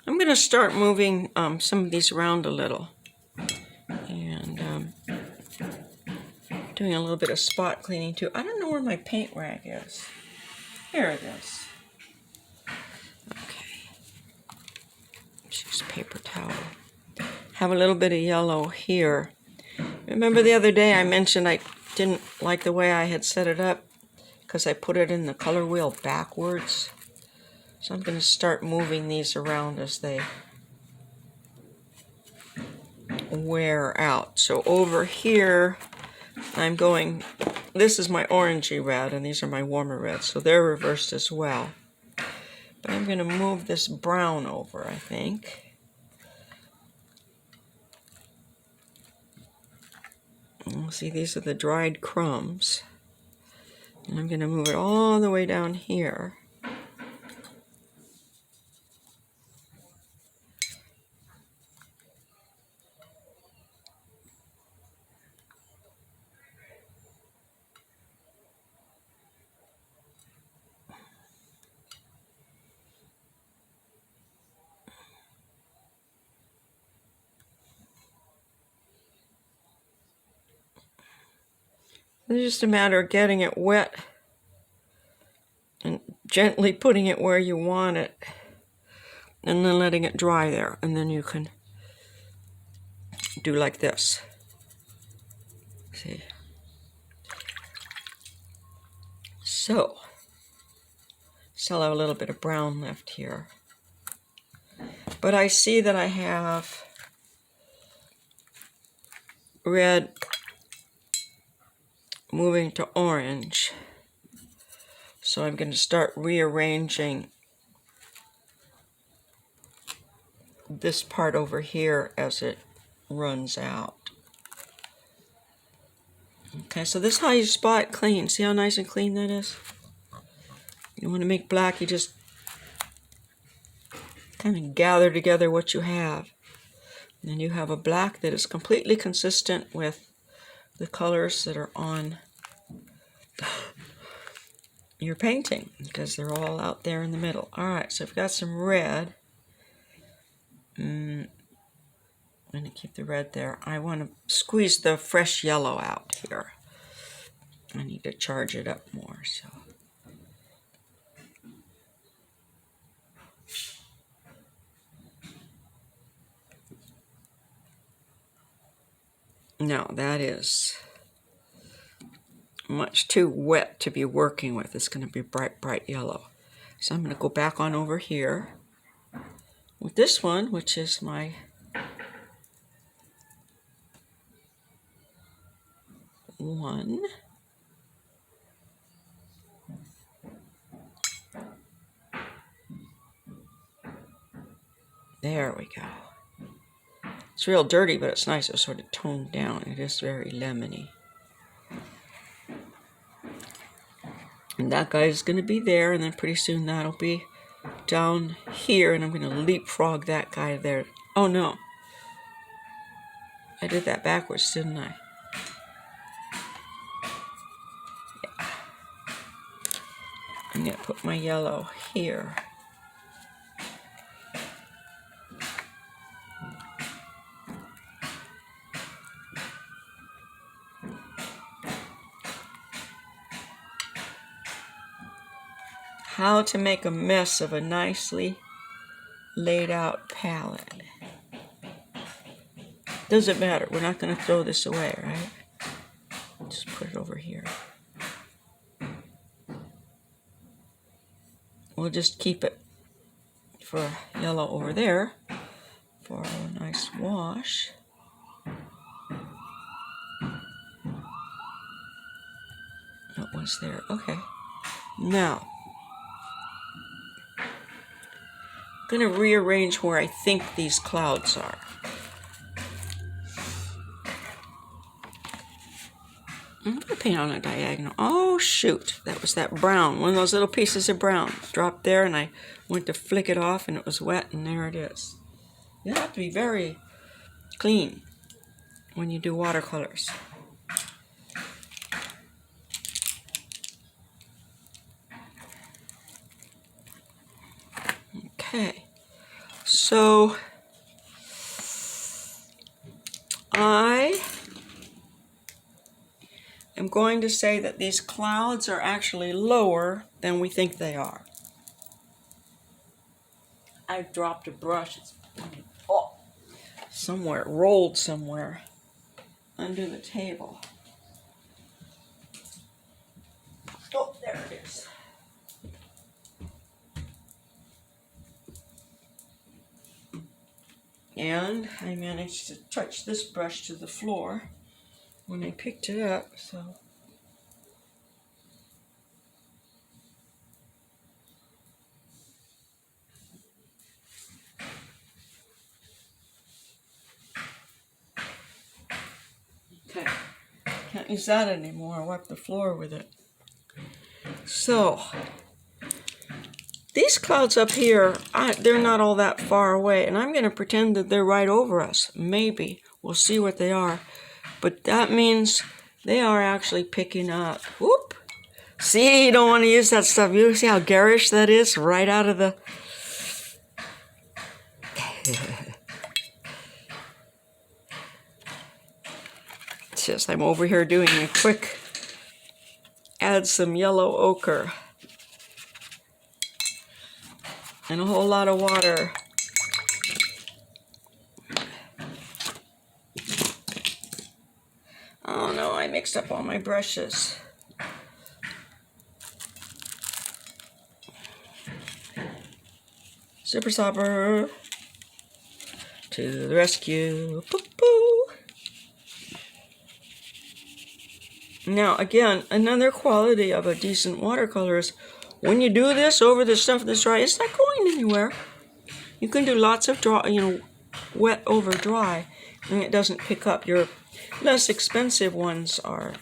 I'm going to start moving some of these around a little. And doing a little bit of spot cleaning too. I don't know where my paint rag is. Here it is. Okay. Let's use paper towel. Have a little bit of yellow here. Remember the other day I mentioned I didn't like the way I had set it up because I put it in the color wheel backwards. So I'm going to start moving these around as they wear out. So over here I'm going, this is my orangey red and these are my warmer reds, so they're reversed as well. But I'm going to move this brown over, I think. And see, these are the dried crumbs. And I'm going to move it all the way down here. It's just a matter of getting it wet and gently putting it where you want it and then letting it dry there, and then you can do like this. See? So, still have a little bit of brown left here. But I see that I have red moving to orange. So I'm going to start rearranging this part over here as it runs out. Okay, so this is how you spot clean. See how nice and clean that is? You want to make black, you just kind of gather together what you have. And then you have a black that is completely consistent with the colors that are on your painting, because they're all out there in the middle. Alright, so I've got some red. I'm going to keep the red there. I want to squeeze the fresh yellow out here. I need to charge it up more. So. Now that is much too wet to be working with. It's going to be bright, bright yellow. So I'm going to go back on over here with this one, which is my one. There we go. It's real dirty, but it's nice. It's sort of toned down. It is very lemony. And that guy is going to be there, and then pretty soon that'll be down here, and I'm going to leapfrog that guy there. Oh no. I did that backwards, didn't I? Yeah. I'm going to put my yellow here. How to make a mess of a nicely laid out palette. Doesn't matter. We're not going to throw this away, right? Just put it over here. We'll just keep it for yellow over there for a nice wash. That was there. Okay. Now, I'm going to rearrange where I think these clouds are. I'm going to paint on a diagonal. Oh, shoot. That was that brown. One of those little pieces of brown dropped there, and I went to flick it off, and it was wet, and there it is. You have to be very clean when you do watercolors. Okay. So I am going to say that these clouds are actually lower than we think they are. I dropped a brush. It's somewhere, rolled somewhere under the table. Oh, there it is. And I managed to touch this brush to the floor when I picked it up, so. Okay, can't use that anymore. I wiped the floor with it. So, these clouds up here, they're not all that far away, and I'm going to pretend that they're right over us. Maybe. We'll see what they are. But that means they are actually picking up. Whoop! See, you don't want to use that stuff. You see how garish that is? Right out of the... It's just I'm over here doing a quick... Add some yellow ochre. And a whole lot of water. Oh no, I mixed up all my brushes. Super Sobber to the rescue. Poo poo. Now again, another quality of a decent watercolor is when you do this over the stuff that's dry, it's not going anywhere. You can do lots of wet over dry, and it doesn't pick up. Your less expensive ones are.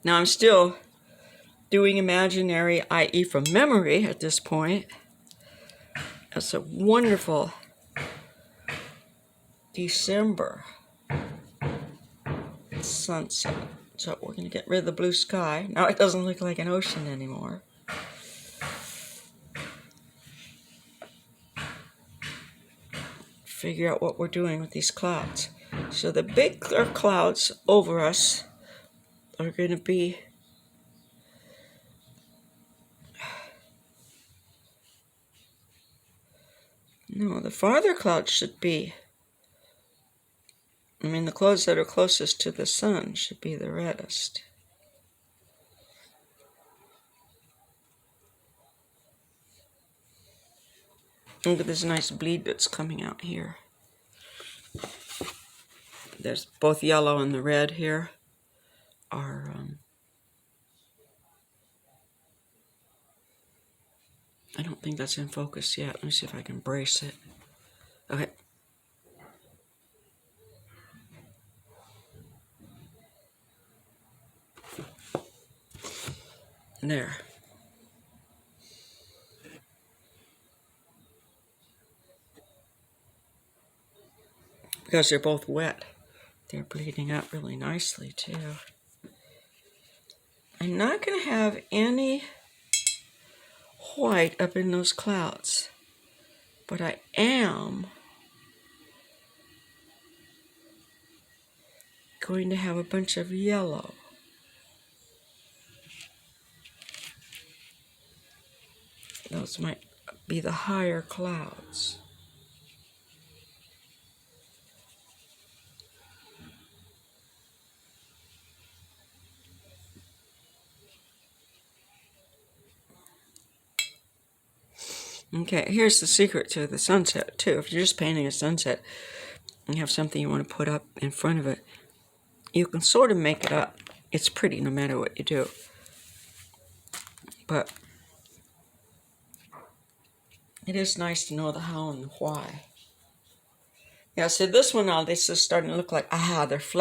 Now I'm still doing imaginary, i.e. from memory at this point. That's a wonderful December sunset. So we're going to get rid of the blue sky. Now it doesn't look like an ocean anymore. Figure out what we're doing with these clouds. So the big clouds over us are going to be the farther clouds should be, the clouds that are closest to the sun should be the reddest. Look at this nice bleed that's coming out here. There's both yellow and the red here are I don't think that's in focus yet. Let me see if I can brace it. Okay. There. Because they're both wet, they're bleeding out really nicely too. I'm not going to have any white up in those clouds, but I am going to have a bunch of yellow. Those might be the higher clouds. Okay, here's the secret to the sunset, too. If you're just painting a sunset and you have something you want to put up in front of it, you can sort of make it up. It's pretty no matter what you do. But it is nice to know the how and the why. Yeah, so this one now, this is starting to look like, they're flat.